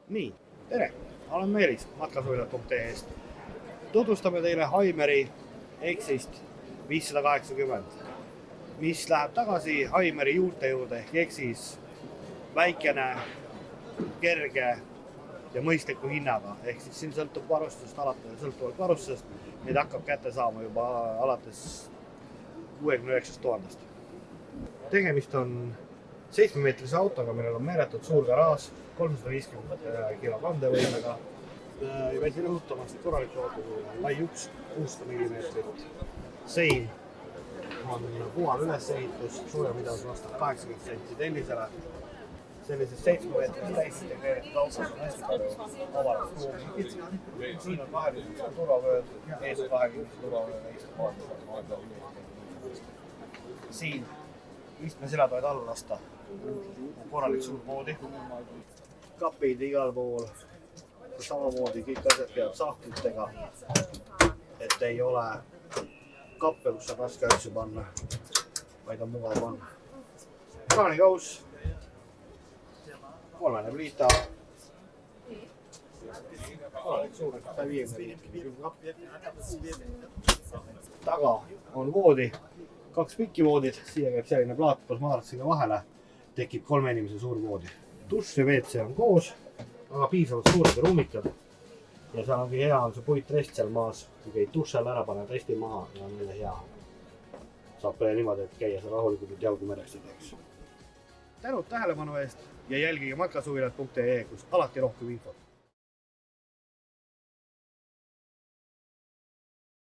Nii, tere! Olen Meelis matkasuvilad.ee-st. Tutvustame teile Haimeri Exist 580, mis läheb tagasi Haimeri juurte juurde ehk Exis väikene, kerge ja mõistliku hinnaga. Ehk siis siin sõltub varustusest alates, sõltuvalt varustusest. Neid hakkab kätte saama juba alates 69 000. Tegemist on 7-meetrise autoga, millel on meeletult suur garaaž, 350 kilo kandevõimega. Ja väsi rõhutamast korraliku autoga lai uks, 600 mm. Sein on puhal ülesehitus, suuremidavus vastab 80 senti tellisele. Sellises 7-meetrise täisite tegelikult autos on hästi palju avalast ruumi. Siin on vahelised turvavööd, ees on vahelised turvavööd. Siin istmeselad võid alla lasta. Korralik suur moodi. Kapid igal pool. Samamoodi kõik asjad peab sahtlitega, et ei ole kappe, kus saab raske asju panna, vaid on mugav panna. Kraanikaus, 3 pliita, korralik suur, 150 taga on voodi, 2 pikki voodid, siia käib selline plaat koos maaratsiga vahele, tekib 3 inimese suur voodi. Dušš ja WC on koos, aga piisavalt suured ja ruumikad. Ja seal ongi hea on see puitrest seal maas, kui käid duššel ära, paned resti maha ja on neile hea. Saab ka niimoodi, et käia seal rahulikult, et jalgu mereks ei teeks. Tänud tähelepanu eest ja jälgige matkasuvilad.ee, kus alati rohkem infot.